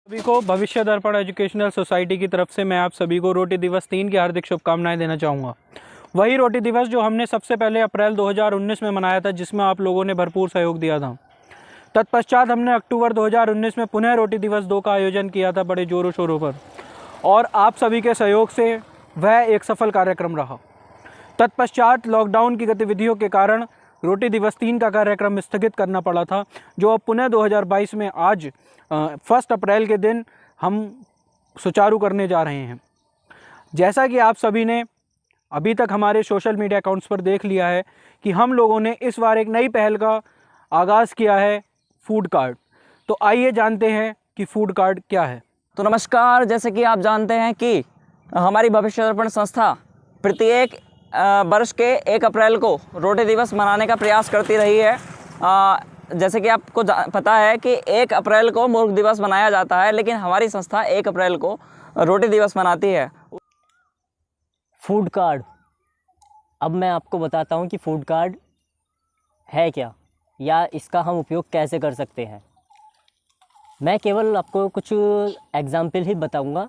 सभी को भविष्य दर्पण एजुकेशनल सोसाइटी की तरफ से मैं आप सभी को रोटी दिवस 3 की हार्दिक शुभकामनाएं देना चाहूँगा। वही रोटी दिवस जो हमने सबसे पहले अप्रैल 2019 में मनाया था, जिसमें आप लोगों ने भरपूर सहयोग दिया था। तत्पश्चात हमने अक्टूबर 2019 में पुनः रोटी दिवस 2 का आयोजन किया था बड़े ज़ोरों शोरों पर, और आप सभी के सहयोग से वह एक सफल कार्यक्रम रहा। तत्पश्चात लॉकडाउन की गतिविधियों के कारण रोटी दिवस 3 का कार्यक्रम स्थगित करना पड़ा था, जो अब पुनः 2022 में आज 1 अप्रैल के दिन हम सुचारू करने जा रहे हैं। जैसा कि आप सभी ने अभी तक हमारे सोशल मीडिया अकाउंट्स पर देख लिया है कि हम लोगों ने इस बार एक नई पहल का आगाज़ किया है, फूड कार्ड। तो आइए जानते हैं कि फूड कार्ड क्या है। तो नमस्कार, जैसे कि आप जानते हैं कि हमारी भविष्य दर्पण संस्था प्रत्येक वर्ष के 1 अप्रैल को रोटी दिवस मनाने का प्रयास करती रही है। जैसे कि आपको पता है कि 1 अप्रैल को मूर्ख दिवस मनाया जाता है, लेकिन हमारी संस्था 1 अप्रैल को रोटी दिवस मनाती है। फूड कार्ड, अब मैं आपको बताता हूँ कि फूड कार्ड है क्या या इसका हम उपयोग कैसे कर सकते हैं। मैं केवल आपको कुछ एग्जाम्पल ही बताऊँगा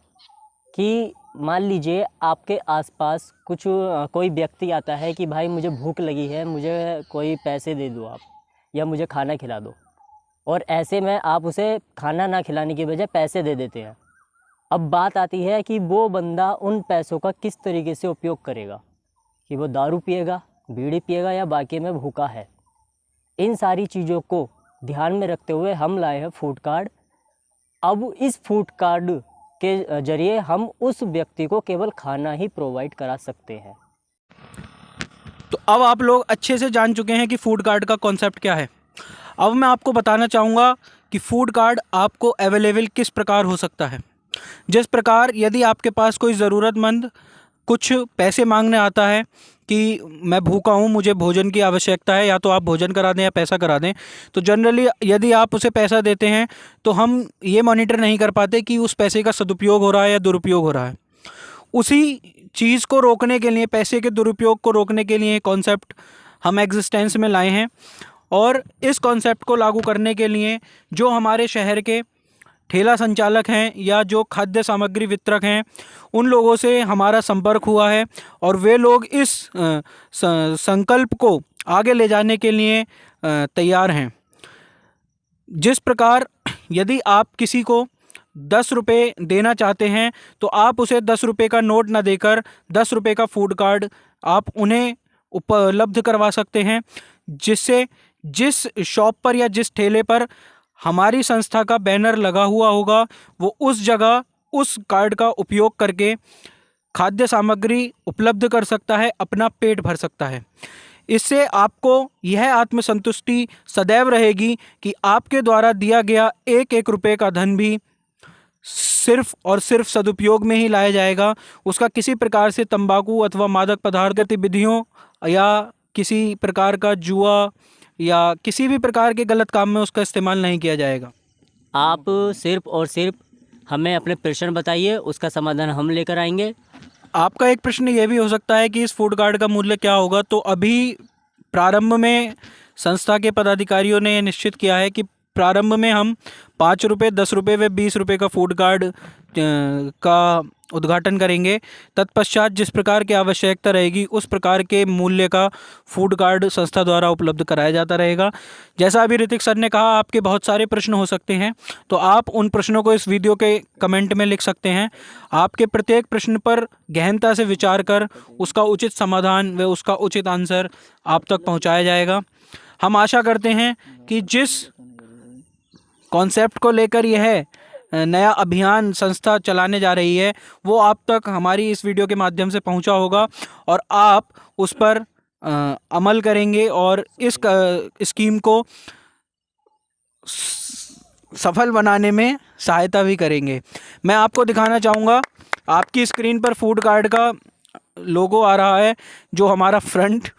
कि मान लीजिए आपके आसपास कोई व्यक्ति आता है कि भाई मुझे भूख लगी है, मुझे कोई पैसे दे दो आप, या मुझे खाना खिला दो, और ऐसे में आप उसे खाना ना खिलाने की बजाय पैसे दे देते हैं। अब बात आती है कि वो बंदा उन पैसों का किस तरीके से उपयोग करेगा, कि वो दारू पिएगा, बीड़ी पिएगा, या बाकी में भूखा है। इन सारी चीज़ों को ध्यान में रखते हुए हम लाए हैं फूड कार्ड। अब इस फूड कार्ड के जरिए हम उस व्यक्ति को केवल खाना ही प्रोवाइड करा सकते हैं। तो अब आप लोग अच्छे से जान चुके हैं कि फूड कार्ड का कॉन्सेप्ट क्या है। अब मैं आपको बताना चाहूँगा कि फूड कार्ड आपको अवेलेबल किस प्रकार हो सकता है। जिस प्रकार यदि आपके पास कोई ज़रूरतमंद कुछ पैसे मांगने आता है कि मैं भूखा हूँ, मुझे भोजन की आवश्यकता है, या तो आप भोजन करा दें या पैसा करा दें, तो जनरली यदि आप उसे पैसा देते हैं तो हम ये मॉनिटर नहीं कर पाते कि उस पैसे का सदुपयोग हो रहा है या दुरुपयोग हो रहा है। उसी चीज़ को रोकने के लिए, पैसे के दुरुपयोग को रोकने के लिए कॉन्सेप्ट हम एग्जिस्टेंस में लाए हैं, और इस कॉन्सेप्ट को लागू करने के लिए जो हमारे शहर के ठेला संचालक हैं या जो खाद्य सामग्री वितरक हैं, उन लोगों से हमारा संपर्क हुआ है, और वे लोग इस संकल्प को आगे ले जाने के लिए तैयार हैं। जिस प्रकार यदि आप किसी को 10 रुपये देना चाहते हैं तो आप उसे 10 रुपये का नोट ना देकर 10 रुपये का फूड कार्ड आप उन्हें उपलब्ध करवा सकते हैं, जिससे जिस शॉप पर या जिस ठेले पर हमारी संस्था का बैनर लगा हुआ होगा, वो उस जगह उस कार्ड का उपयोग करके खाद्य सामग्री उपलब्ध कर सकता है, अपना पेट भर सकता है। इससे आपको यह आत्मसंतुष्टि सदैव रहेगी कि आपके द्वारा दिया गया एक एक रुपये का धन भी सिर्फ और सिर्फ सदुपयोग में ही लाया जाएगा। उसका किसी प्रकार से तंबाकू अथवा मादक पदार्थ गतिविधियों या किसी प्रकार का जुआ या किसी भी प्रकार के गलत काम में उसका इस्तेमाल नहीं किया जाएगा। आप सिर्फ और सिर्फ हमें अपने प्रश्न बताइए, उसका समाधान हम लेकर आएंगे। आपका एक प्रश्न ये भी हो सकता है कि इस फूड कार्ड का मूल्य क्या होगा। तो अभी प्रारंभ में संस्था के पदाधिकारियों ने निश्चित किया है कि प्रारंभ में हम 5 रुपये, 10 रुपये व 20 रुपये का फूड कार्ड का उद्घाटन करेंगे। तत्पश्चात जिस प्रकार की आवश्यकता रहेगी उस प्रकार के मूल्य का फूड कार्ड संस्था द्वारा उपलब्ध कराया जाता रहेगा। जैसा अभी ऋतिक सर ने कहा, आपके बहुत सारे प्रश्न हो सकते हैं, तो आप उन प्रश्नों को इस वीडियो के कमेंट में लिख सकते हैं। आपके प्रत्येक प्रश्न पर गहनता से विचार कर उसका उचित समाधान व उसका उचित आंसर आप तक पहुँचाया जाएगा। हम आशा करते हैं कि जिस कॉन्सेप्ट को लेकर यह नया अभियान संस्था चलाने जा रही है वो आप तक हमारी इस वीडियो के माध्यम से पहुंचा होगा, और आप उस पर अमल करेंगे और इस स्कीम को सफल बनाने में सहायता भी करेंगे। मैं आपको दिखाना चाहूँगा, आपकी स्क्रीन पर फूड कार्ड का लोगो आ रहा है, जो हमारा फ्रंट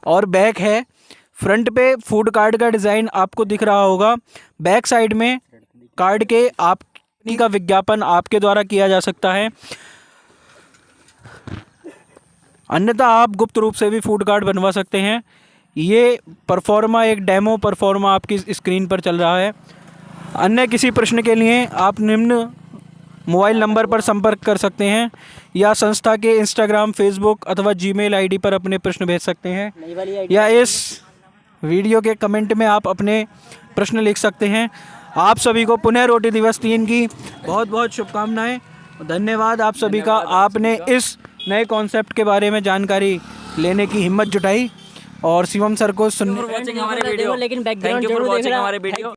और बैक है। फ्रंट पे फूड कार्ड का डिज़ाइन आपको दिख रहा होगा, बैक साइड में कार्ड के आपकी का विज्ञापन आपके द्वारा किया जा सकता है। अन्यथा आप गुप्त रूप से भी फूड कार्ड बनवा सकते हैं। ये परफॉर्मा, एक डेमो परफॉर्मा आपकी स्क्रीन पर चल रहा है। अन्य किसी प्रश्न के लिए आप निम्न मोबाइल नंबर पर संपर्क कर सकते हैं या संस्था के इंस्टाग्राम, फेसबुक अथवा जीमेल आईडी पर अपने प्रश्न भेज सकते हैं या इस वीडियो के कमेंट में आप अपने प्रश्न लिख सकते हैं। आप सभी को पुनः रोटी दिवस 3 की बहुत बहुत शुभकामनाएं। धन्यवाद आप सभी का, आपने इस नए कॉन्सेप्ट के बारे में जानकारी लेने की हिम्मत जुटाई और शिवम सर को सुनने हमारे वीडियो, लेकिन थैंक यू फॉर वॉचिंग हमारे वीडियो।